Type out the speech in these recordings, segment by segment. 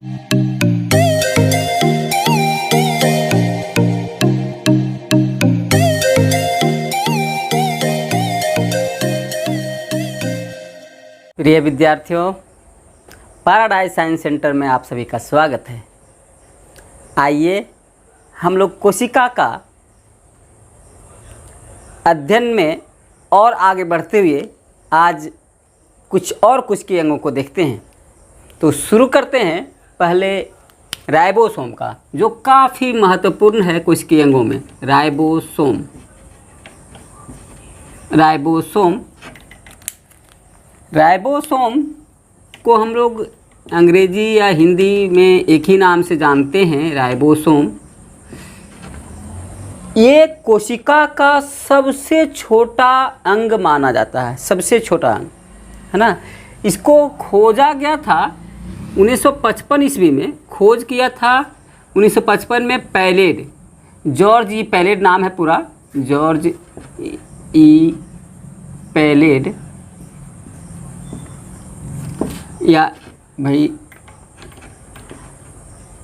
प्रिय विद्यार्थियों, paradise science centre में आप सभी का स्वागत है। आइए हम लोग कोशिका का अध्ययन में और आगे बढ़ते हुए आज कुछ के अंगों को देखते हैं। तो शुरू करते हैं पहले राइबोसोम का, जो काफ़ी महत्वपूर्ण है कोशिकीय अंगों में। राइबोसोम को हम लोग अंग्रेजी या हिंदी में एक ही नाम से जानते हैं, राइबोसोम। ये कोशिका का सबसे छोटा अंग माना जाता है, सबसे छोटा अंग है ना। इसको खोजा गया था 1955 ईस्वी में, खोज किया था 1955 में पैलेड, जॉर्ज ई पैलेड नाम है पूरा, जॉर्ज ई पैलेड, या भाई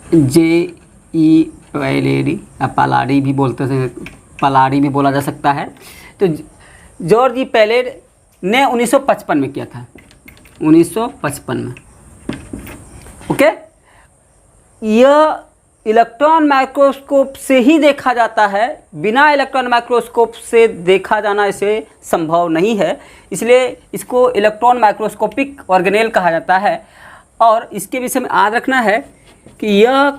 J.E. पैलेडी या पलाडी भी बोलते हैं, पलाडी भी बोला जा सकता है। तो जॉर्ज ई पैलेड ने 1955 में किया था, 1955 में। ओके, यह इलेक्ट्रॉन माइक्रोस्कोप से ही देखा जाता है, बिना इलेक्ट्रॉन माइक्रोस्कोप से देखा जाना इसे संभव नहीं है, इसलिए इसको इलेक्ट्रॉन माइक्रोस्कोपिक ऑर्गेनेल कहा जाता है। और इसके विषय में याद रखना है कि यह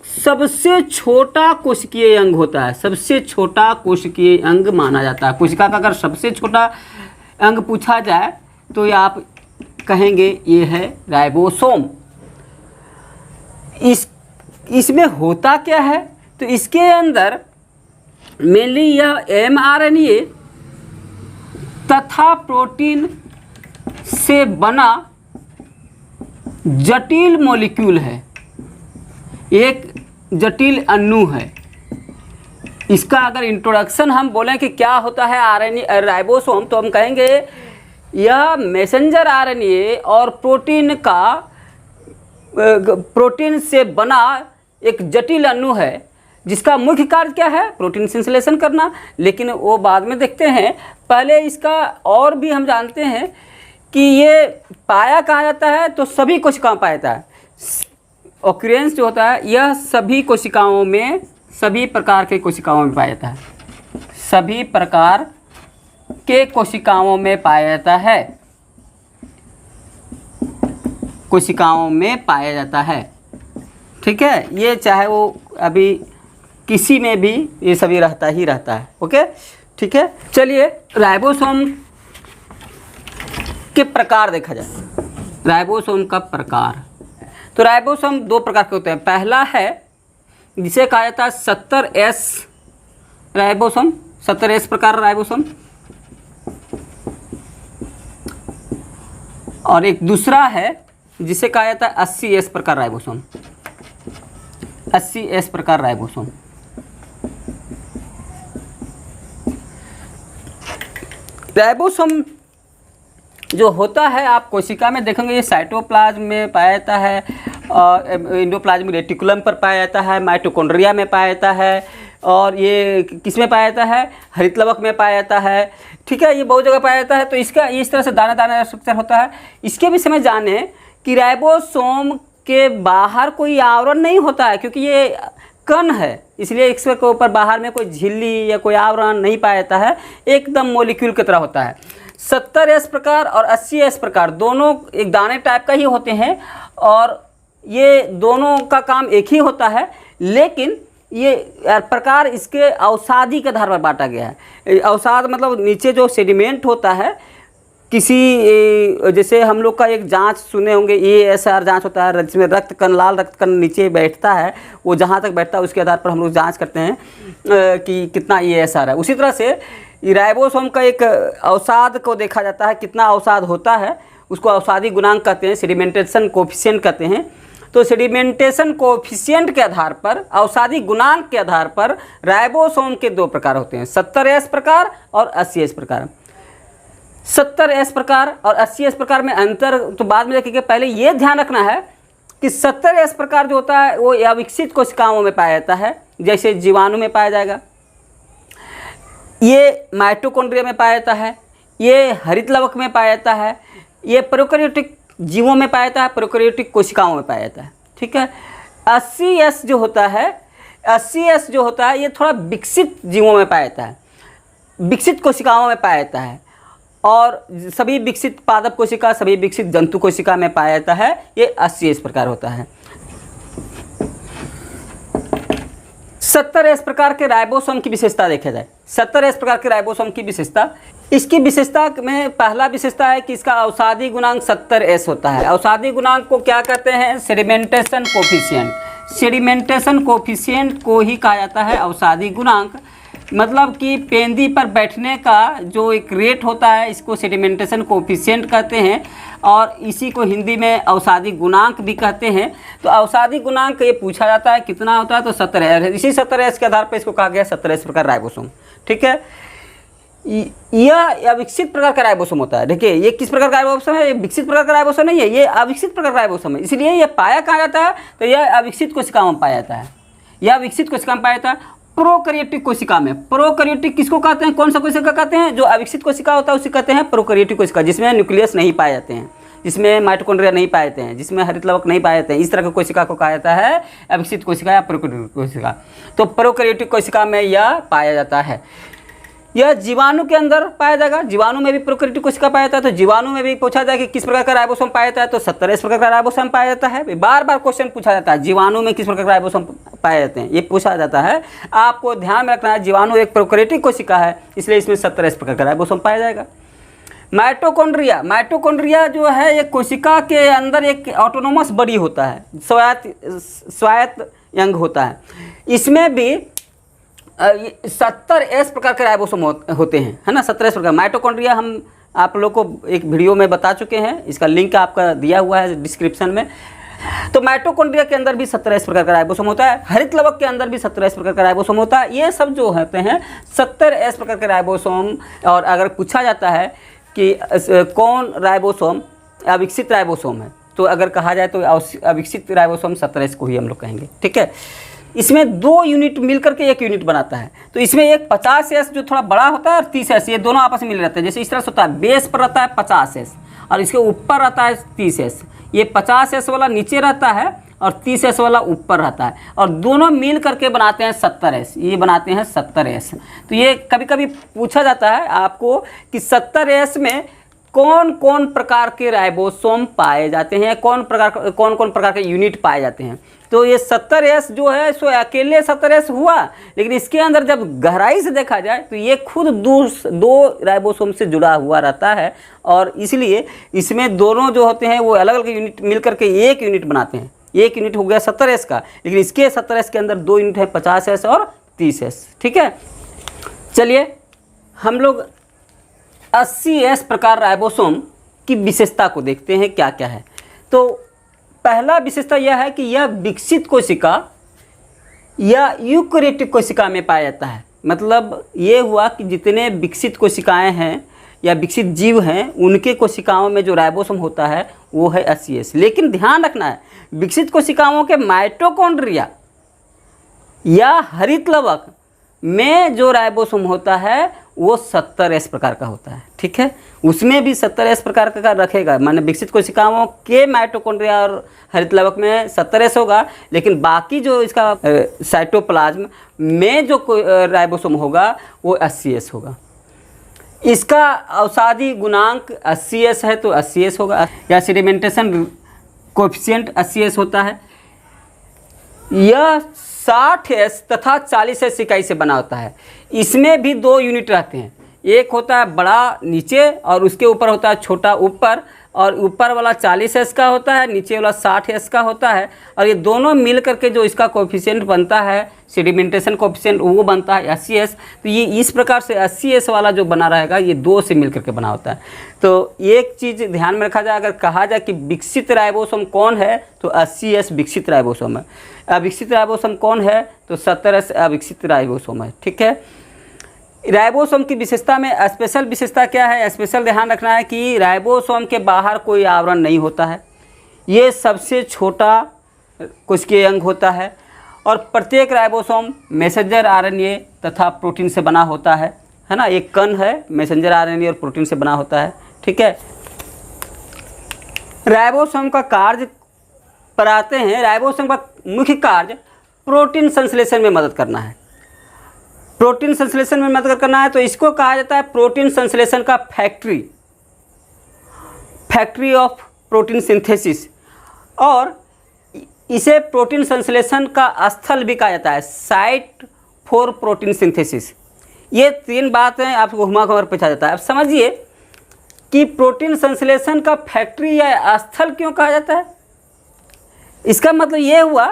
सबसे छोटा कोशिकीय अंग होता है, सबसे छोटा कोशिकीय अंग माना जाता है। कोशिका का अगर सबसे छोटा अंग पूछा जाए तो ये आप कहेंगे ये है राइबोसोम। इसमें होता क्या है, तो इसके अंदर मेनली यह mRNA तथा प्रोटीन से बना जटिल मॉलिक्यूल है, एक जटिल अणु है। इसका अगर इंट्रोडक्शन हम बोलें कि क्या होता है आरएनए राइबोसोम, तो हम कहेंगे यह मैसेंजर आरएनए और प्रोटीन से बना एक जटिल अणु है, जिसका मुख्य कार्य क्या है, प्रोटीन संश्लेषण करना। लेकिन वो बाद में देखते हैं, पहले इसका और भी हम जानते हैं कि ये पाया कहाँ जाता है, तो सभी कोशिकाओं में पाया जाता है। ऑक्यूरेंस जो होता है यह सभी कोशिकाओं में, सभी प्रकार के कोशिकाओं में पाया जाता है, सभी प्रकार के कोशिकाओं में पाया जाता है, कोशिकाओं में पाया जाता है। ठीक है, ये चाहे वो अभी किसी में भी ये सभी रहता ही रहता है। ओके, ठीक है। चलिए राइबोसोम के प्रकार देखा जाए। राइबोसोम का प्रकार, तो राइबोसोम दो प्रकार के होते हैं। पहला है जिसे कहा जाता है 70S राइबोसोम, 70S प्रकार राइबोसोम, और एक दूसरा है जिसे कहा जाता है 80S प्रकार राइबोसोम, 80S प्रकार राइबोसोम। राइबोसोम जो होता है आप कोशिका में देखेंगे, ये साइटोप्लाज्म में पाया जाता है, और एंडोप्लाज्मिक रेटिकुलम पर पाया जाता है, माइटोकॉन्ड्रिया में पाया जाता है, और ये किस में पाया जाता है, हरितलवक में पाया जाता है। ठीक है, ये बहुत जगह पाया जाता है। तो इसका इस तरह से दाना दाना स्ट्रक्चर होता है। इसके विषय में जाने कि राइबोसोम के बाहर कोई आवरण नहीं होता है, क्योंकि ये कण है, इसलिए इसके ऊपर बाहर में कोई झिल्ली या कोई आवरण नहीं पाया जाता है, एकदम मॉलिक्यूल की तरह होता है। 70S प्रकार और 80S प्रकार दोनों एक दाने टाइप का ही होते हैं, और ये दोनों का काम एक ही होता है, लेकिन ये प्रकार इसके अवसादी के आधार पर बांटा गया है। अवसाद मतलब नीचे जो सेडिमेंट होता है, किसी जैसे हम लोग का एक जांच सुने होंगे, ASR जांच होता है, जिसमें रक्त कण, लाल रक्त कण नीचे बैठता है, वो जहाँ तक बैठता है उसके आधार पर हम लोग जांच करते हैं कि कितना ASR है। उसी तरह से राइबोसोम का एक अवसाद को देखा जाता है, कितना अवसाद होता है, उसको अवसादी गुणांक कहते हैं, सेडिमेंटेशन कोफिशिएंट कहते हैं। तो सेडिमेंटेशन कोफिशिएंट के आधार पर, अवसादी गुणांक के आधार पर राइबोसोम के दो प्रकार होते हैं, 70S प्रकार और 80S प्रकार। 70S प्रकार और 80S प्रकार में अंतर तो बाद में देखेंगे, पहले ये ध्यान रखना है कि 70S प्रकार जो होता है वो अविकसित कोशिकाओं में पाया जाता है, जैसे जीवाणु में पाया जाएगा, ये माइटोकॉन्ड्रिया में पाया जाता है, ये हरित लवक में पाया जाता है, ये प्रोकैरियोटिक जीवों में पाया जाता है, प्रोकैरियोटिक कोशिकाओं में पाया जाता है। ठीक है। 80S जो होता है, 80S जो होता है ये थोड़ा विकसित जीवों में पाया जाता है, विकसित कोशिकाओं में पाया जाता है, और सभी विकसित पादप कोशिका, सभी विकसित जंतु कोशिका में पाया जाता है। ये 80S प्रकार होता है। 70S प्रकार के राइबोसोम की विशेषता देखा जाए। 70S प्रकार के राइबोसोम की विशेषता, इसकी विशेषता में पहला विशेषता है कि इसका अवसादी गुणांक 70S होता है। अवसादी गुणांक को क्या कहते हैं? Sedimentation coefficient. सेडिमेंटेशन कोफिशिएंट को ही कहा जाता है अवसादी गुणांक। मतलब कि पेंदी पर बैठने का जो एक रेट होता है, इसको सेडिमेंटेशन कोफिशिएंट कहते हैं, और इसी को हिंदी में अवसादी गुणांक भी कहते हैं। तो अवसादी गुणांक ये पूछा जाता है कितना होता है, तो 70S। इसी 70S के आधार पर इसको कहा गया 70S प्रकार राइबोसोम। ठीक है। यह अविकसित प्रकार का राइबोसोम होता है। देखिए ये किस प्रकार का राइबोसोम है? ये विकसित प्रकार का राइबोसोम नहीं है, ये अविकसित प्रकार का राइबोसोम है। इसलिए ये पाया कहाँ जाता है? तो यह अविकसित कोशिकाओं में पाया जाता है। यह विकसित कोशिका में पाया जाता है, प्रोकैरियोटिक कोशिका में। प्रोकैरियोटिक किसको कहते हैं? कौन सा कोशिका कहते हैं? जो अविकसित कोशिका होता है उसे कहते हैं प्रोकैरियोटिक कोशिका, जिसमें न्यूक्लियस नहीं पाए जाते हैं, जिसमें माइटोकॉन्ड्रिया नहीं पाए जाते हैं, जिसमें हरित लवक नहीं पाए जाते हैं। इस तरह की कोशिका को कहा जाता है अविकसित कोशिका या प्रोकैरियोटिक कोशिका। तो प्रोकैरियोटिक कोशिका में यह पाया जाता है। यह जीवाणु के अंदर पाया जाएगा। जीवाणु में भी प्रोकैरियोटिक कोशिका पाया जाता है। तो जीवाणु में भी पूछा जाए कि किस प्रकार का राइबोसोम पाया जाता है, तो 70S प्रकार का राइबोसोम पाया जाता है। बार बार क्वेश्चन पूछा जाता है जीवाणु में किस प्रकार का राइबोसोम पाए जाते हैं, ये पूछा जाता है। आपको ध्यान में रखना है जीवाणु एक प्रोकैरियोटिक कोशिका है, इसलिए इसमें 70S प्रकार का राइबोसोम पाया जाएगा। माइटोकॉन्ड्रिया, माइटोकॉन्ड्रिया जो है एक कोशिका के अंदर एक ऑटोनोमस बॉडी होता है, स्वायत्त अंग होता है। इसमें भी 70S प्रकार के राइबोसोम होते हैं, है ना। 70S प्रकार माइटोकॉन्ड्रिया हम आप लोग को एक वीडियो में बता चुके हैं, इसका लिंक आपका दिया हुआ है डिस्क्रिप्शन में। तो माइटोकॉन्ड्रिया के अंदर भी 70S प्रकार का राइबोसोम होता है। हरित लवक के अंदर भी 70S प्रकार का राइबोसोम होता है। ये सब जो होते हैं 70S प्रकार के राइबोसोम। और अगर पूछा जाता है कि कौन राइबोसोम अविकसित राइबोसोम है, तो अगर कहा जाए तो अविकसित राइबोसोम 70S को ही हम लोग कहेंगे। ठीक है। इसमें 2 यूनिट मिलकर के 1 यूनिट बनाता है। तो इसमें एक 50S जो थोड़ा बड़ा होता है और 30S, ये दोनों आपस में मिल रहते हैं। जैसे इस तरह से होता है, बेस पर रहता है 50S और इसके ऊपर रहता है 30S। ये 50S वाला नीचे रहता है और 30S वाला ऊपर रहता है, और दोनों मिल करके बनाते हैं 70S। ये बनाते हैं 70S। तो ये कभी कभी पूछा जाता है आपको कि 70S में कौन कौन प्रकार के राइबोसोम पाए जाते हैं, कौन कौन प्रकार के यूनिट पाए जाते हैं। तो ये 70S जो है सो अकेले 70S हुआ, लेकिन इसके अंदर जब गहराई से देखा जाए तो ये खुद दो राइबोसोम से जुड़ा हुआ रहता है, और इसलिए इसमें दोनों जो होते हैं वो अलग अलग यूनिट मिलकर के 1 यूनिट बनाते हैं। 1 यूनिट हो गया 70S का, लेकिन इसके 70S के अंदर 2 यूनिट है 50S और 30S। ठीक है। चलिए हम लोग 80S प्रकार राइबोसोम की विशेषता को देखते हैं क्या क्या है। तो पहला विशेषता यह है कि यह विकसित कोशिका या यूकैरियोटिक कोशिका में पाया जाता है। मतलब ये हुआ कि जितने विकसित कोशिकाएं हैं या विकसित जीव हैं उनके कोशिकाओं में जो राइबोसोम होता है वो है 80S। लेकिन ध्यान रखना है, विकसित कोशिकाओं के माइटोकॉन्ड्रिया या हरित लवक में जो राइबोसोम होता है वो 70S प्रकार का होता है। ठीक है। उसमें भी 70S प्रकार का रखेगा, माने विकसित कोशिकाओं के माइटोकॉन्ड्रिया और हरित लवक में 70S होगा, लेकिन बाकी जो इसका साइटोप्लाज्म में जो राइबोसोम होगा वो 80S होगा। इसका अवसादी गुणांक 80S है तो 80S होगा, या सेडिमेंटेशन कोएफिशिएंट 80S होता है। यह 60S तथा 40S इकाई से बना होता है। इसमें भी 2 यूनिट रहते हैं, एक होता है बड़ा नीचे और उसके ऊपर होता है छोटा ऊपर, और ऊपर वाला 40S का होता है, नीचे वाला 60S का होता है। और ये दोनों मिल करके जो इसका कोएफिशिएंट बनता है, सेडिमेंटेशन कोएफिशिएंट, वो बनता है 80S। तो ये इस प्रकार से 80S वाला जो बना रहेगा ये 2 से मिल करके बना होता है। तो एक चीज़ ध्यान में रखा जाए, अगर कहा जाए कि विकसित राइबोसोम कौन है तो 80S विकसित राइबोसोम है। अविकसित राइबोसोम कौन है तो 70S अविकसित राइबोसोम है। ठीक है। राइबोसोम की विशेषता में स्पेशल विशेषता क्या है? स्पेशल ध्यान रखना है कि राइबोसोम के बाहर कोई आवरण नहीं होता है। ये सबसे छोटा कोशिकीय अंग होता है और प्रत्येक राइबोसोम मैसेंजर आरएनए तथा प्रोटीन से बना होता है ना। एक कण है, मैसेंजर आरएनए और प्रोटीन से बना होता है, ठीक है। राइबोसोम का कार्य पर आते हैं। राइबोसोम का मुख्य कार्य प्रोटीन संश्लेषण में मदद करना है। प्रोटीन संश्लेषण में मदद करना है तो इसको कहा जाता है प्रोटीन संश्लेषण का फैक्ट्री ऑफ प्रोटीन सिंथेसिस, और इसे प्रोटीन संश्लेषण का स्थल भी कहा जाता है, साइट फॉर प्रोटीन सिंथेसिस। ये तीन बातें आपको घुमा घुमा पूछा जाता है। अब समझिए कि प्रोटीन संश्लेषण का फैक्ट्री या स्थल क्यों कहा जाता है। इसका मतलब ये हुआ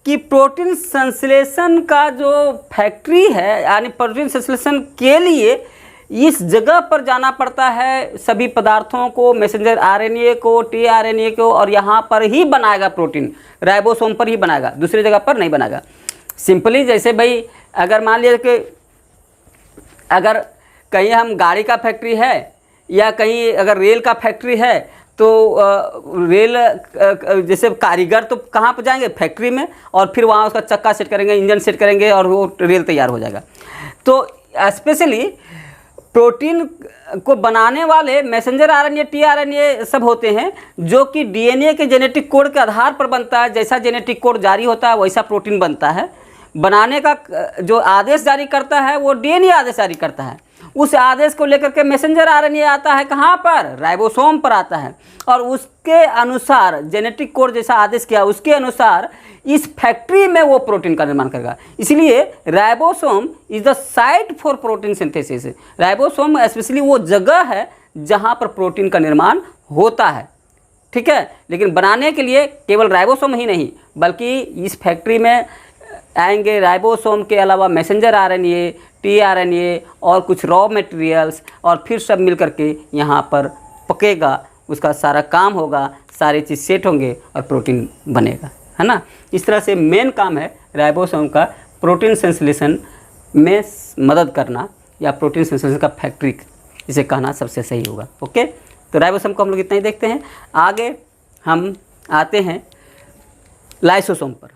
कि प्रोटीन संश्लेषण का जो फैक्ट्री है, यानी प्रोटीन संश्लेषण के लिए इस जगह पर जाना पड़ता है सभी पदार्थों को, मैसेंजर आरएनए को, टीआरएनए को, और यहाँ पर ही बनाएगा प्रोटीन, राइबोसोम पर ही बनाएगा, दूसरी जगह पर नहीं बनाएगा। सिंपली जैसे भाई अगर मान लिया कि अगर कहीं हम गाड़ी का फैक्ट्री है या कहीं अगर रेल का फैक्ट्री है तो रेल जैसे कारीगर तो कहाँ पर जाएंगे, फैक्ट्री में, और फिर वहाँ उसका चक्का सेट करेंगे, इंजन सेट करेंगे और वो रेल तैयार हो जाएगा। तो स्पेशली प्रोटीन को बनाने वाले मैसेंजर आरएनए, टीआरएनए सब होते हैं जो कि डीएनए के जेनेटिक कोड के आधार पर बनता है। जैसा जेनेटिक कोड जारी होता है वैसा प्रोटीन बनता है। बनाने का जो आदेश जारी करता है वो डीएनए आदेश जारी करता है। उस आदेश को लेकर के मैसेंजर आरएनए आता है कहाँ पर, राइबोसोम पर आता है, और उसके अनुसार जेनेटिक कोड जैसा आदेश किया उसके अनुसार इस फैक्ट्री में वो प्रोटीन का निर्माण करेगा। इसलिए ribosome is the site for protein synthesis. Ribosome specially वो जगह है जहाँ पर प्रोटीन का निर्माण होता है, ठीक है। लेकिन बनाने के लिए केवल राइबोसोम ही नहीं बल्कि इस फैक्ट्री में आएंगे राइबोसोम के अलावा मैसेंजर आरएनए, टीआरएनए और कुछ रॉ मटेरियल्स, और फिर सब मिल करके यहाँ पर पकेगा, उसका सारा काम होगा, सारी चीज़ सेट होंगे और प्रोटीन बनेगा, है ना। इस तरह से मेन काम है राइबोसोम का प्रोटीन संश्लेषण में मदद करना, या प्रोटीन संश्लेषण का फैक्ट्री इसे कहना सबसे सही होगा। ओके, तो राइबोसोम को हम लोग इतना ही देखते हैं। आगे हम आते हैं लाइसोसोम पर।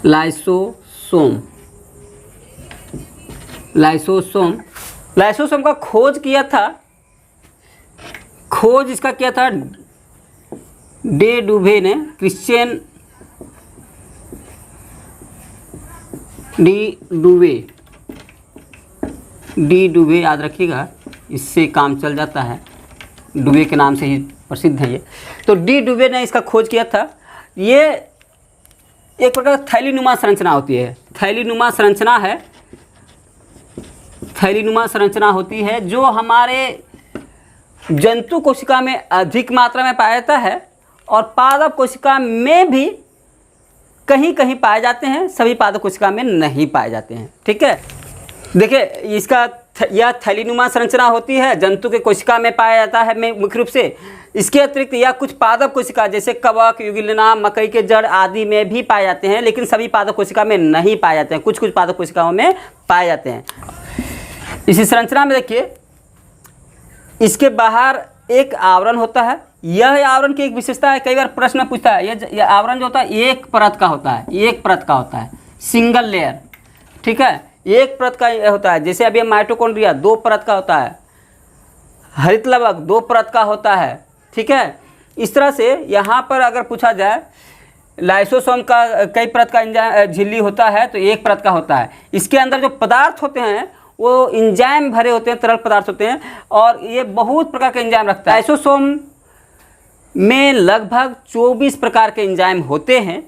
लाइसोसोम का खोज इसका किया था डे डुवे ने, क्रिश्चियन डी डुवे याद रखिएगा, इससे काम चल जाता है, डुवे के नाम से ही प्रसिद्ध है ये। तो डी डुवे ने इसका खोज किया था। ये एक प्रकार थैलीनुमा संरचना होती है, थैलीनुमा संरचना होती है जो हमारे जंतु कोशिका में अधिक मात्रा में पाया जाता है और पादप कोशिका में भी कहीं कहीं पाए जाते हैं, सभी पादप कोशिका में नहीं पाए जाते हैं, ठीक है। देखिए इसका यह थैलीनुमा संरचना होती है, जंतु के कोशिका में पाया जाता है मुख्य रूप से। इसके अतिरिक्त यह कुछ पादप कोशिका जैसे कवक, युगिलना, मकई के जड़ आदि में भी पाए जाते हैं, लेकिन सभी पादप कोशिका में नहीं पाए जाते हैं, कुछ कुछ पादप कोशिकाओं में पाए जाते हैं। इसी संरचना में देखिए इसके बाहर एक आवरण होता है। यह आवरण की एक विशेषता है, कई बार प्रश्न पूछता है, यह आवरण जो होता है एक परत का होता है, सिंगल लेयर, ठीक है, एक परत का होता है। जैसे अभी माइटोकॉन्ड्रिया 2 परत का होता है, हरित लवक 2 परत का होता है, ठीक है। इस तरह से यहाँ पर अगर पूछा जाए लाइसोसोम का कई परत का झिल्ली होता है तो एक परत का होता है। इसके अंदर जो पदार्थ होते हैं वो इंजाइम भरे होते हैं, तरल पदार्थ होते हैं, और ये बहुत प्रकार के इंजाइम रखता है। लाइसोसोम में लगभग 24 प्रकार के इंजाइम होते हैं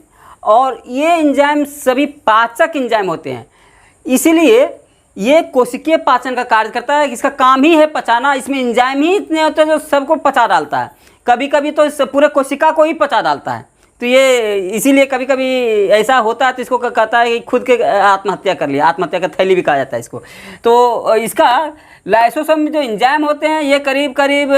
और ये इंजाइम सभी पाचक इंजाइम होते हैं। इसीलिए ये कोशिकीय पाचन का कार्य करता है, इसका काम ही है पचाना। इसमें इंजाइम ही इतने होते हैं जो सबको पचा डालता है, कभी कभी तो इस पूरे कोशिका को ही पचा डालता है। तो ये इसीलिए कभी कभी ऐसा होता है तो इसको कहता है कि खुद के आत्महत्या कर लिया, आत्महत्या का थैली भी कहा जाता है इसको। तो इसका लाइसोसोम में जो एंजाइम होते हैं ये करीब करीब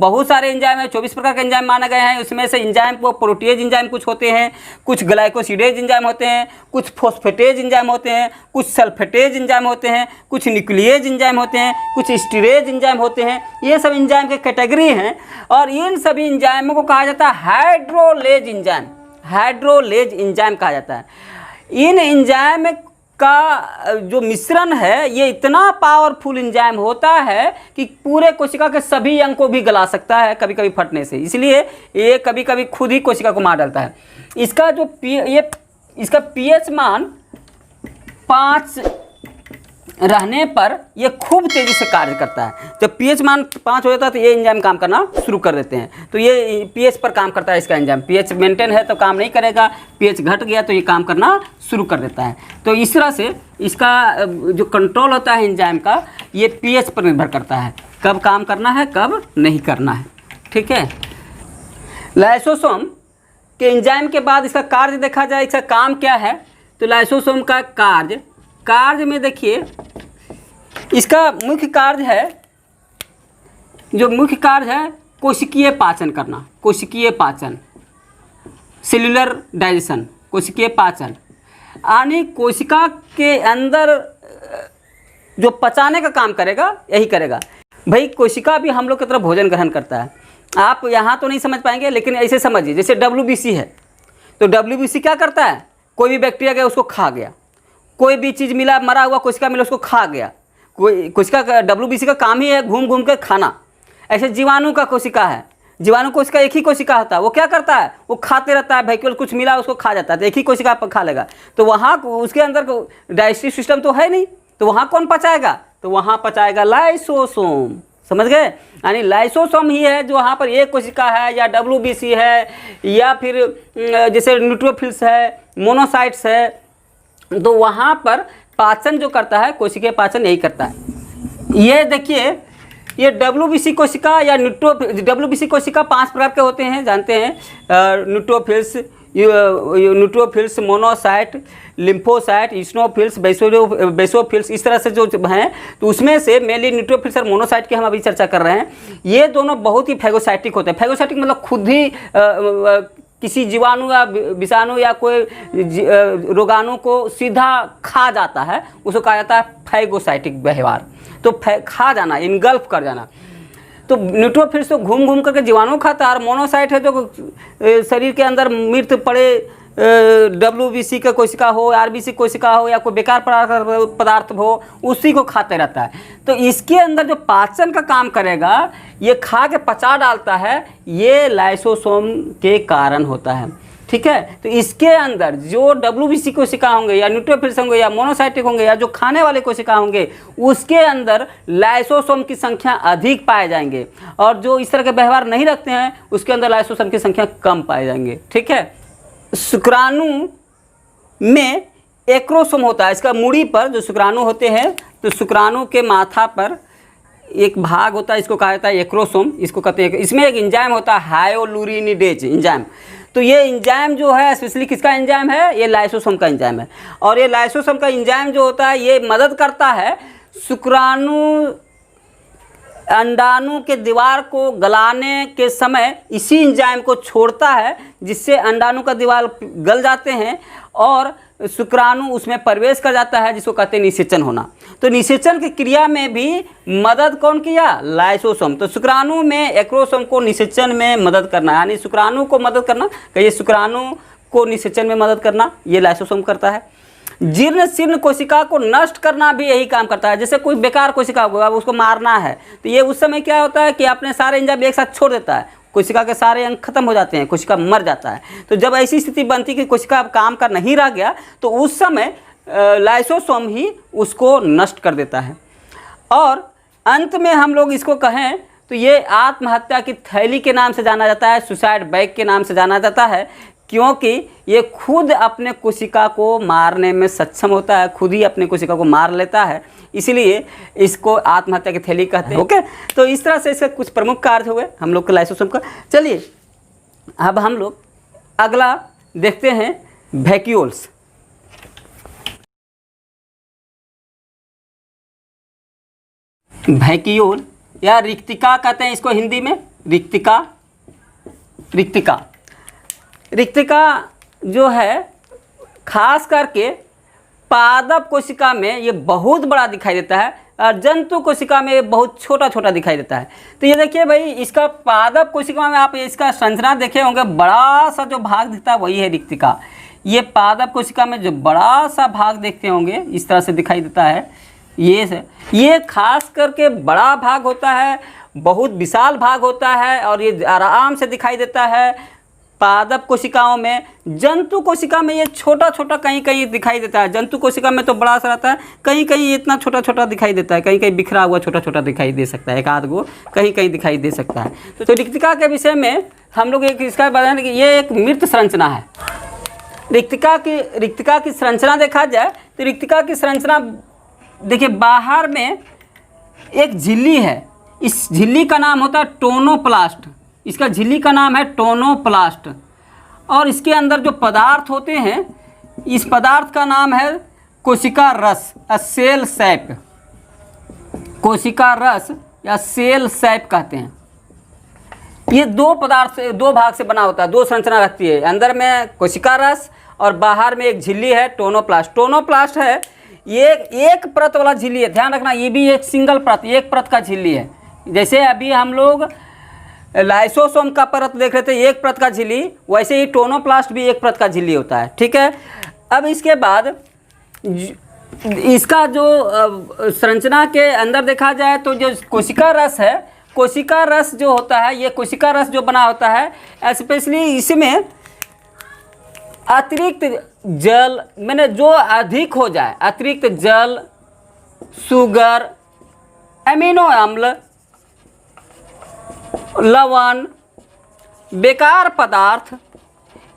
बहुत सारे एंजाइम हैं, 24 प्रकार के एंजाइम माने गए हैं। उसमें से एंजाइम को प्रोटीएज एंजाइम कुछ होते हैं, कुछ ग्लाइकोसिडेज एंजाइम होते हैं, कुछ फॉस्फेटेज एंजाइम होते हैं, कुछ सल्फेटेज एंजाइम होते हैं, कुछ न्यूक्लिएज एंजाइम होते हैं, कुछ स्टीरेज एंजाइम होते हैं। ये सब एंजाइम के कैटेगरी हैं और इन सभी एंजाइमों को कहा जाता है हाइड्रोलेज एंजाइम, हाइड्रोलेज एंजाइम कहा जाता है। इन एंजाइम का जो मिश्रण है ये इतना पावरफुल एंजाइम होता है कि पूरे कोशिका के सभी अंग को भी गला सकता है कभी कभी फटने से, इसलिए ये कभी कभी खुद ही कोशिका को मार डालता है। इसका जो इसका पीएच मान 5 रहने पर ये खूब तेज़ी से कार्य करता है। जब पीएच मान 5 हो जाता है तो ये एंजाइम काम करना शुरू कर देते हैं। तो ये पीएच पर काम करता है इसका एंजाइम। पीएच मेंटेन है तो काम नहीं करेगा, पीएच घट गया तो ये काम करना शुरू कर देता है। तो इस तरह से इसका जो कंट्रोल होता है एंजाइम का ये पीएच पर निर्भर करता है, कब काम करना है कब नहीं करना है। ठीक है, लाइसोसोम के एंजाइम के बाद इसका कार्य देखा जाए, इसका काम क्या है। तो लाइसोसोम का कार्य में देखिए इसका मुख्य कार्य है, जो मुख्य कार्य है कोशिकीय पाचन करना, कोशिकीय पाचन, सेल्युलर डाइजेशन, कोशिकीय पाचन, यानी कोशिका के अंदर जो पचाने का काम करेगा यही करेगा। भाई कोशिका भी हम लोग की तरह भोजन ग्रहण करता है। आप यहाँ तो नहीं समझ पाएंगे लेकिन ऐसे समझिए, जैसे WBC है तो WBC क्या करता है, कोई भी बैक्टीरिया गया उसको खा गया, कोई भी चीज़ मिला मरा हुआ कोशिका मिला उसको खा गया। कोई कोशिका का WBC का काम ही है घूम घूम कर खाना। ऐसे जीवाणु का कोशिका है, जीवाणु कोशिका एक ही कोशिका होता है, वो क्या करता है वो खाते रहता है, वैक्यूल कुछ मिला उसको खा जाता है, तो एक ही कोशिका पर खा लेगा। तो वहाँ उसके अंदर डाइजेस्टिव सिस्टम तो है नहीं, तो वहाँ कौन पचाएगा, तो वहाँ पचाएगा लाइसोसोम। समझ गए, यानी लाइसोसोम ही है जो वहाँ पर एक कोशिका है या WBC है या फिर जैसे न्यूट्रोफिल्स है, मोनोसाइट्स है, तो वहाँ पर पाचन जो करता है कोशिकीय पाचन यही करता है। ये देखिए ये WBC कोशिका या WBC कोशिका 5 प्रकार के होते हैं, जानते हैं, न्यूट्रोफिल्स, मोनोसाइट, लिम्फोसाइट, इस्नोफिल्स, बेसोफिल्स, इस तरह से जो हैं। तो उसमें से मेनली न्यूट्रोफिल्स और मोनोसाइट की हम अभी चर्चा कर रहे हैं। ये दोनों बहुत ही फैगोसाइटिक होते हैं। फैगोसाइटिक मतलब खुद ही किसी जीवाणु या विषाणु या कोई रोगाणु को सीधा खा जाता है, उसको कहा जाता है फैगोसाइटिक व्यवहार। तो खा जाना, इनगल्फ कर जाना। तो न्यूट्रोफिल्स तो घूम घूम करके जीवाणु खाता है, और मोनोसाइट है जो शरीर के अंदर मृत पड़े WBC का कोशिका हो, RBC कोशिका हो या कोई बेकार पदार्थ हो उसी को खाते रहता है। तो इसके अंदर जो पाचन का काम करेगा ये खा के पचा डालता है, ये लाइसोसोम के कारण होता है। ठीक है, तो इसके अंदर जो WBC कोशिका होंगे या न्यूट्रोफिल्स होंगे या मोनोसाइटिक होंगे या जो खाने वाले कोशिका होंगे उसके अंदर लाइसोसोम की संख्या अधिक पाए जाएंगे, और जो इस तरह के व्यवहार नहीं रखते हैं उसके अंदर लाइसोसोम की संख्या कम पाए जाएंगे। ठीक है, शुक्राणु में एक्रोसोम होता है, इसका मूड़ी पर जो शुक्राणु होते हैं तो शुक्राणु के माथा पर एक भाग होता है, इसको कहा जाता है एक्रोसोम, इसको कहते हैं। इसमें एक एंजाइम होता है हायोलुरिनिडेज एंजाइम। तो ये एंजाइम जो है स्पेशली किसका एंजाइम है, ये लाइसोसोम का एंजाइम है। और ये लाइसोसोम का एंजाइम जो होता है ये मदद करता है शुक्राणु अंडाणु के दीवार को गलाने के समय इसी एंजाइम को छोड़ता है, जिससे अंडाणु का दीवार गल जाते हैं और शुक्राणु उसमें प्रवेश कर जाता है, जिसको कहते हैं निषेचन होना। तो निषेचन की क्रिया में भी मदद कौन किया, लाइसोसोम। तो शुक्राणु में एक्रोसोम को निषेचन में मदद करना, यानी शुक्राणु को मदद करना, कहिए शुक्राणु को निषेचन में मदद करना, ये लाइसोसोम करता है। जीर्ण शीर्ण कोशिका को नष्ट करना भी यही काम करता है। जैसे कोई बेकार कोशिका होगा, अब उसको मारना है, तो ये उस समय क्या होता है कि अपने सारे एंजाइम एक साथ छोड़ देता है, कोशिका के सारे अंग खत्म हो जाते हैं, कोशिका मर जाता है। तो जब ऐसी स्थिति बनती कि कोशिका अब काम कर नहीं रह गया, तो उस समय लाइसोसोम ही उसको नष्ट कर देता है। और अंत में हम लोग इसको कहें तो ये आत्महत्या की थैली के नाम से जाना जाता है, सुसाइड बैग के नाम से जाना जाता है, क्योंकि ये खुद अपने कोशिका को मारने में सक्षम होता है, खुद ही अपने कोशिका को मार लेता है, इसलिए इसको आत्महत्या की थैली कहते हैं। ओके, तो इस तरह से इसके कुछ प्रमुख कार्य हुए हम लोग के लाइसोसोम का। चलिए अब हम लोग अगला देखते हैं वैक्यूल्स। वैक्यूल या रिक्तिका कहते हैं इसको हिंदी में, रिक्तिका। रिक्तिका रिक्तिका जो है खास करके पादप कोशिका में ये बहुत बड़ा दिखाई देता है और जंतु कोशिका में ये बहुत छोटा छोटा दिखाई देता है। तो ये देखिए भाई, इसका पादप कोशिका में आप इसका संरचना देखे होंगे, बड़ा सा जो भाग दिखता है वही है रिक्तिका। ये पादप कोशिका में जो बड़ा सा भाग देखते होंगे इस तरह से दिखाई देता है, ये खास करके बड़ा भाग होता है, बहुत विशाल भाग होता है और ये आराम से दिखाई देता है पादप कोशिकाओं में। जंतु कोशिका में ये छोटा छोटा कहीं कहीं दिखाई देता है। जंतु कोशिका में तो बड़ा सा रहता है, कहीं कहीं इतना छोटा छोटा दिखाई देता है, कहीं कहीं बिखरा हुआ छोटा छोटा दिखाई दे सकता है, एक आध गो कहीं कहीं दिखाई दे सकता है। तो रिक्तिका के विषय में हम लोग एक इसका बताएं कि ये एक मृत संरचना है। रिक्तिका की संरचना देखा जाए तो रिक्तिका की संरचना देखिए, बाहर में एक झिल्ली है, इस झिल्ली का नाम होता है टोनोप्लास्ट। इसका झिल्ली का नाम है टोनोप्लास्ट और इसके अंदर जो पदार्थ होते हैं, इस पदार्थ का नाम है कोशिका रस, सेल सैप। कोशिका रस या सेल सैप कहते हैं। ये दो पदार्थ से, दो भाग से बना होता है, दो संरचना रखती है। अंदर में कोशिका रस और बाहर में एक झिल्ली है टोनोप्लास्ट। टोनोप्लास्ट है ये एक परत वाला झिल्ली है, ध्यान रखना, ये भी एक सिंगल परत, एक परत का झिल्ली है। जैसे अभी हम लोग लाइसोसोम का परत देख रहे थे, एक परत का झिल्ली, वैसे ही टोनोप्लास्ट भी एक परत का झिल्ली होता है, ठीक है। अब इसके बाद इसका जो संरचना के अंदर देखा जाए तो जो कोशिका रस है, कोशिका रस जो होता है, ये कोशिका रस जो बना होता है स्पेशली इसमें अतिरिक्त जल, मैंने जो अधिक हो जाए, अतिरिक्त जल, शुगर, अमीनो अम्ल, लवण, बेकार पदार्थ,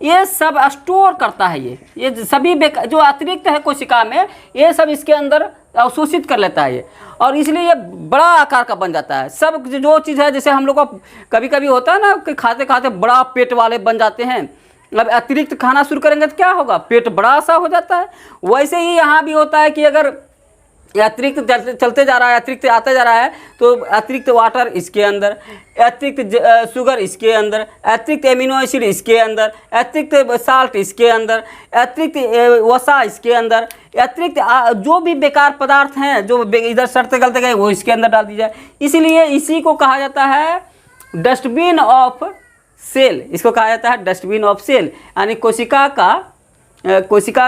ये सब स्टोर करता है। ये सभी जो अतिरिक्त है कोशिका में, ये सब इसके अंदर अवशोषित कर लेता है ये, और इसलिए ये बड़ा आकार का बन जाता है। सब जो चीज़ है, जैसे हम लोग को कभी कभी होता है ना कि खाते खाते बड़ा पेट वाले बन जाते हैं, अब अतिरिक्त खाना शुरू करेंगे तो क्या होगा, पेट बड़ा सा हो जाता है। वैसे ही यहाँ भी होता है कि अगर अतिरिक्त चलते जा रहा है, अतिरिक्त आता जा रहा है, तो अतिरिक्त वाटर इसके अंदर, अतिरिक्त शुगर इसके अंदर, अतिरिक्त एमिनो एसिड इसके अंदर, अतिरिक्त साल्ट इसके अंदर, अतिरिक्त वसा इसके अंदर, अतिरिक्त जो भी बेकार पदार्थ हैं जो इधर सड़ते गलते गए वो इसके अंदर डाल दी जाए। इसीलिए इसी को कहा जाता है डस्टबिन ऑफ सेल। इसको कहा जाता है डस्टबिन ऑफ सेल, यानी कोशिका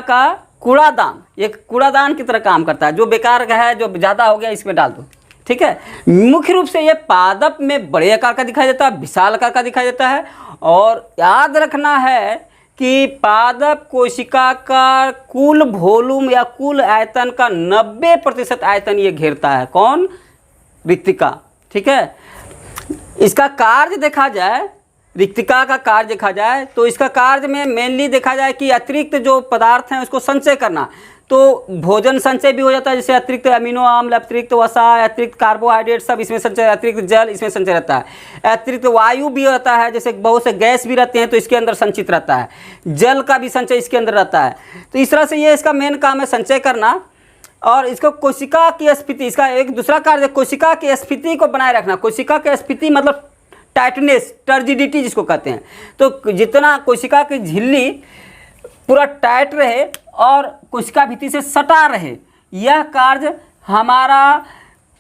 का कूड़ादान। एक कूड़ादान की तरह काम करता है, जो बेकार का है, जो ज़्यादा हो गया इसमें डाल दो, ठीक है। मुख्य रूप से ये पादप में बड़े आकार का दिखाई देता है, विशाल आकार का दिखाई देता है। और याद रखना है कि पादप कोशिका का कुल वॉल्यूम या कुल आयतन का 90% आयतन ये घेरता है। कौन? रिक्तिका, ठीक है। इसका कार्य देखा जाए, रिक्तिका का कार्य देखा जाए तो इसका कार्य में मेनली देखा जाए कि अतिरिक्त जो पदार्थ हैं उसको संचय करना। तो भोजन संचय भी हो जाता है, जैसे अतिरिक्त अमीनो अम्ल, अतिरिक्त वसा, अतिरिक्त कार्बोहाइड्रेट सब इसमें संचय, अतिरिक्त जल इसमें संचय रहता है, अतिरिक्त वायु भी रहता है, जैसे बहुत से गैस भी रहते हैं तो इसके अंदर संचित रहता है, जल का भी संचय इसके अंदर रहता है। तो इस तरह से ये इसका मेन काम है संचय करना। और इसको कोशिका की स्फीति, इसका एक दूसरा कार्य कोशिका की स्फीति को बनाए रखना। कोशिका की स्फीति मतलब टाइटनेस, टर्जिडिटी जिसको कहते हैं। तो जितना कोशिका की झिल्ली पूरा टाइट रहे और कोशिका भित्ति से सटा रहे, यह कार्य हमारा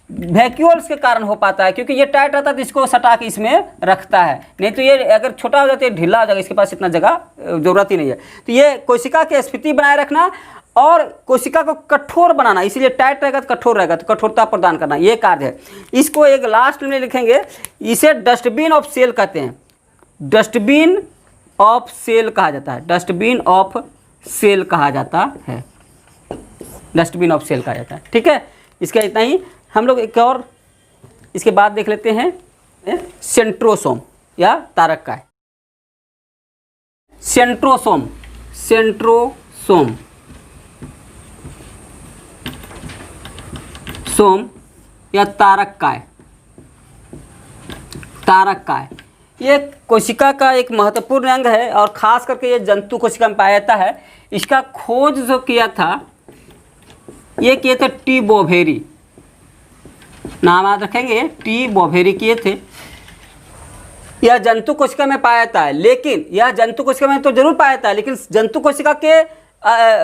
वैक्यूल्स के कारण हो पाता है, क्योंकि ये टाइट रहता है तो इसको सटा के इसमें रखता है। नहीं तो ये अगर छोटा हो जाता है ढीला हो जाएगा, इसके पास इतना जगह जरूरत ही नहीं है। तो ये कोशिका की स्फीति बनाए रखना और कोशिका को कठोर बनाना, इसीलिए टाइट रहेगा तो कठोर रहेगा, तो कठोरता प्रदान करना, ये कार्य है। इसको एक लास्ट में लिखेंगे, इसे डस्टबिन ऑफ सेल कहते हैं। डस्टबिन ऑफ सेल कहा जाता है, डस्टबिन ऑफ सेल कहा जाता है, डस्टबिन ऑफ सेल कहा जाता है, ठीक है। इसका इतना ही। हम लोग एक और इसके बाद देख लेते हैं सेंट्रोसोम या तारककाय। सेंट्रोसोम, सेंट्रोसोम, सोम या तारककाय। तारककाय ये कोशिका का एक महत्वपूर्ण अंग है और ख़ास करके ये जंतु कोशिका में पाया जाता है। इसका खोज जो किया था ये किए थे टी बोवेरी, नाम याद रखेंगे, टी बोवेरी किए थे। यह जंतु कोशिका में पाया जाता है, लेकिन यह जंतु कोशिका में तो जरूर पाया जाता है, लेकिन जंतु कोशिका के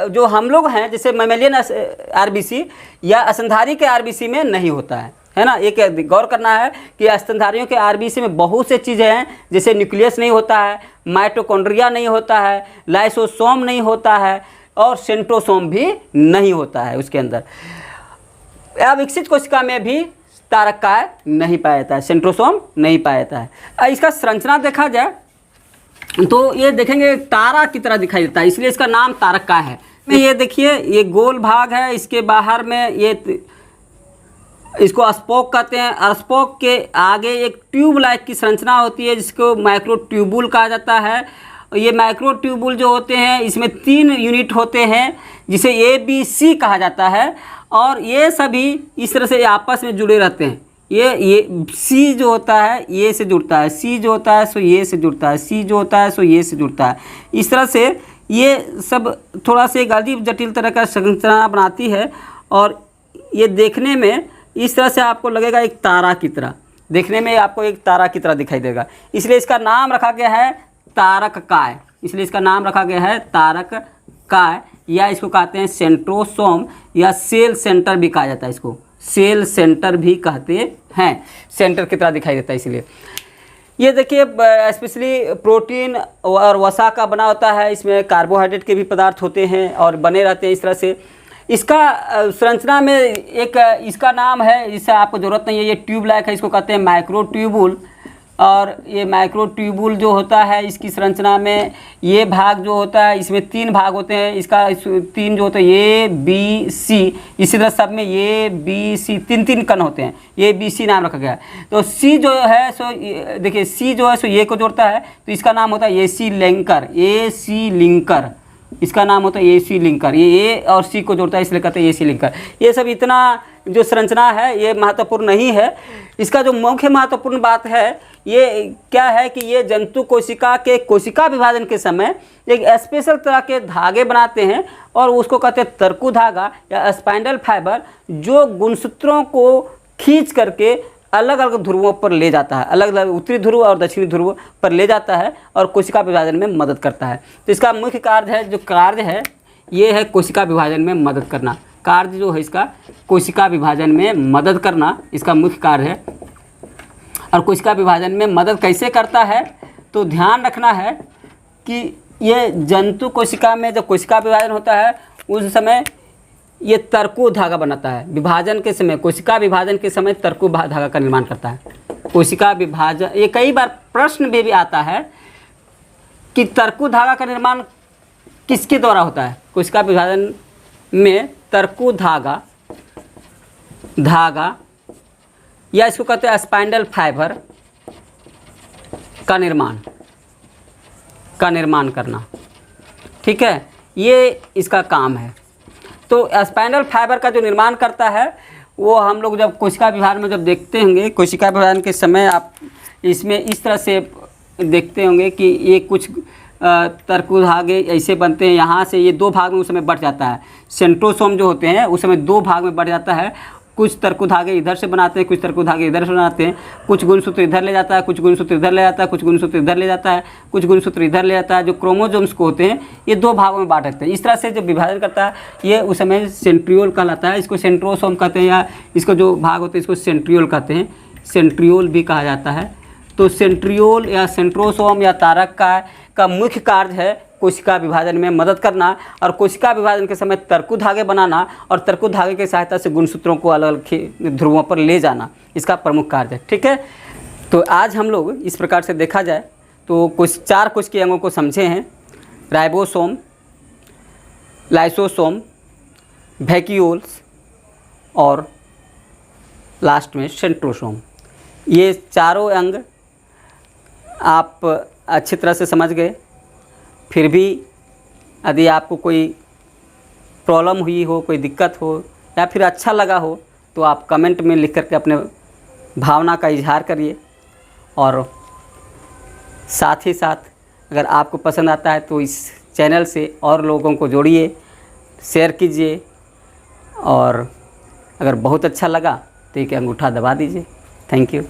जो हम लोग हैं जैसे मैमेलियन आरबीसी या स्तनधारी के आरबीसी में नहीं होता है ना। एक गौर करना है कि स्तनधारियों के आरबीसी में बहुत से चीज़ें हैं, जैसे न्यूक्लियस नहीं होता है, माइटोकॉन्ड्रिया नहीं होता है, लाइसोसोम नहीं होता है और सेंट्रोसोम भी नहीं होता है उसके अंदर। अविकसित कोशिका में भी तारककाय नहीं पाया जाता है, सेंट्रोसोम नहीं पाया जाता है। इसका संरचना देखा जाए तो ये देखेंगे तारा की तरह दिखाई देता है, इसलिए इसका नाम तारककाय है। ये देखिए ये गोल भाग है, इसके बाहर में ये इसको स्पोक कहते हैं। स्पोक के आगे एक ट्यूब लाइक की संरचना होती है जिसको माइक्रोट्यूबुल कहा जाता है। ये माइक्रोट्यूबुल जो होते हैं इसमें 3 यूनिट होते हैं जिसे ABC कहा जाता है और ये सभी इस तरह से आपस में जुड़े रहते हैं। ये सी जो होता है ये से जुड़ता है, सी जो होता है सो ये से जुड़ता है, सी जो होता है सो ये से जुड़ता है। इस तरह से ये सब थोड़ा सा एक अजीब जटिल तरह का संरचना बनाती है और ये देखने में इस तरह से आपको लगेगा एक तारा की तरह, देखने में आपको एक तारा की तरह दिखाई देगा, इसलिए इसका नाम रखा गया है तारककाय। इसलिए इसका नाम रखा गया है तारककाय, या इसको कहते हैं सेंट्रोसोम या सेल सेंटर भी कहा जाता है, इसको सेल सेंटर भी कहते हैं, सेंटर की तरह दिखाई देता है। इसलिए ये देखिए स्पेशली प्रोटीन और वसा का बना होता है, इसमें कार्बोहाइड्रेट के भी पदार्थ होते हैं और बने रहते हैं इस तरह से। इसका संरचना में एक इसका नाम है, इससे आपको ज़रूरत नहीं है, ये ट्यूब लाइक है, इसको कहते हैं माइक्रोट्यूबुल। और ये माइक्रोट्यूबुल जो होता है इसकी संरचना में ये भाग जो होता है इसमें 3 भाग होते हैं, इसका 3 जो होते हैं ABC, इसी तरह सब में ABC 3 कण होते हैं, ABC नाम रखा गया है। तो C जो है सो देखिए C जो है सो ये को जोड़ता है तो इसका नाम होता है AC लिंकर, AC लिंकर, इसका नाम होता है AC लिंकर। ये A और C को जोड़ता है इसलिए कहते हैं AC लिंकर। ये सब इतना जो संरचना है ये महत्वपूर्ण नहीं है। इसका जो मुख्य महत्वपूर्ण बात है ये क्या है कि ये जंतु कोशिका के कोशिका विभाजन के समय एक स्पेशल तरह के धागे बनाते हैं और उसको कहते हैं तरकु धागा या स्पाइंडल फाइबर, जो गुणसूत्रों को खींच करके अलग अलग ध्रुवों पर ले जाता है, अलग अलग उत्तरी ध्रुव और दक्षिणी ध्रुव पर ले जाता है और कोशिका विभाजन में मदद करता है। तो इसका मुख्य कार्य है, जो कार्य है ये है कोशिका विभाजन में मदद करना। कार्य जो है इसका कोशिका विभाजन में मदद करना इसका मुख्य कार्य है। और कोशिका विभाजन में मदद कैसे करता है तो ध्यान रखना है कि ये जंतु कोशिका में जब कोशिका विभाजन होता है उस समय ये तरकु धागा बनाता है। विभाजन के समय, कोशिका विभाजन के समय तरकु धागा का निर्माण करता है। कोशिका विभाजन, ये कई बार प्रश्न में भी आता है कि तरकु धागा का निर्माण किसके द्वारा होता है। कोशिका विभाजन में तरकु धागा या इसको कहते हैं स्पाइंडल फाइबर का निर्माण करना, ठीक है, ये इसका काम है। तो स्पाइंडल फाइबर का जो निर्माण करता है वो हम लोग जब कोशिका विभाजन में जब देखते होंगे, कोशिका विभाजन के समय आप इसमें इस तरह से देखते होंगे कि ये कुछ तरकु धागे ऐसे बनते हैं, यहाँ से ये 2 भाग में उस समय बढ़ जाता है। सेंट्रोसोम जो होते हैं उस समय 2 भाग में बढ़ जाता है। कुछ तरकु धागे इधर से बनाते हैं, कुछ तरकु धागे इधर से बनाते हैं, कुछ गुणसूत्र इधर ले जाता है, कुछ गुणसूत्र इधर ले जाता है, कुछ गुणसूत्र इधर ले जाता है, कुछ गुणसूत्र इधर ले जाता है। जो क्रोमोसोम्स को होते हैं ये 2 भागों में बांट देते हैं। इस तरह से जब विभाजन करता है ये उस समय सेंट्रियोल कहलाता है। इसको सेंट्रोसोम कहते हैं या इसको जो भाग होते हैं इसको सेंट्रियोल कहते हैं, सेंट्रियोल भी कहा जाता है। तो सेंट्रियोल या सेंट्रोसोम या तारककाय का मुख्य कार्य है कोशिका विभाजन में मदद करना और कोशिका विभाजन के समय तरकु धागे बनाना और तरकु धागे की सहायता से गुणसूत्रों को अलग अलग ध्रुवों पर ले जाना, इसका प्रमुख कार्य है, ठीक है। तो आज हम लोग इस प्रकार से देखा जाए तो कुछ 4 कोशिकीय अंगों को समझे हैं, राइबोसोम, लाइसोसोम, वैक्यूल्स और लास्ट में सेंट्रोसोम। ये चारों अंग आप अच्छी तरह से समझ गए। फिर भी यदि आपको कोई प्रॉब्लम हुई हो, कोई दिक्कत हो या फिर अच्छा लगा हो तो आप कमेंट में लिख करके अपने भावना का इजहार करिए और साथ ही साथ अगर आपको पसंद आता है तो इस चैनल से और लोगों को जोड़िए, शेयर कीजिए, और अगर बहुत अच्छा लगा तो एक अंगूठा दबा दीजिए। Thank you.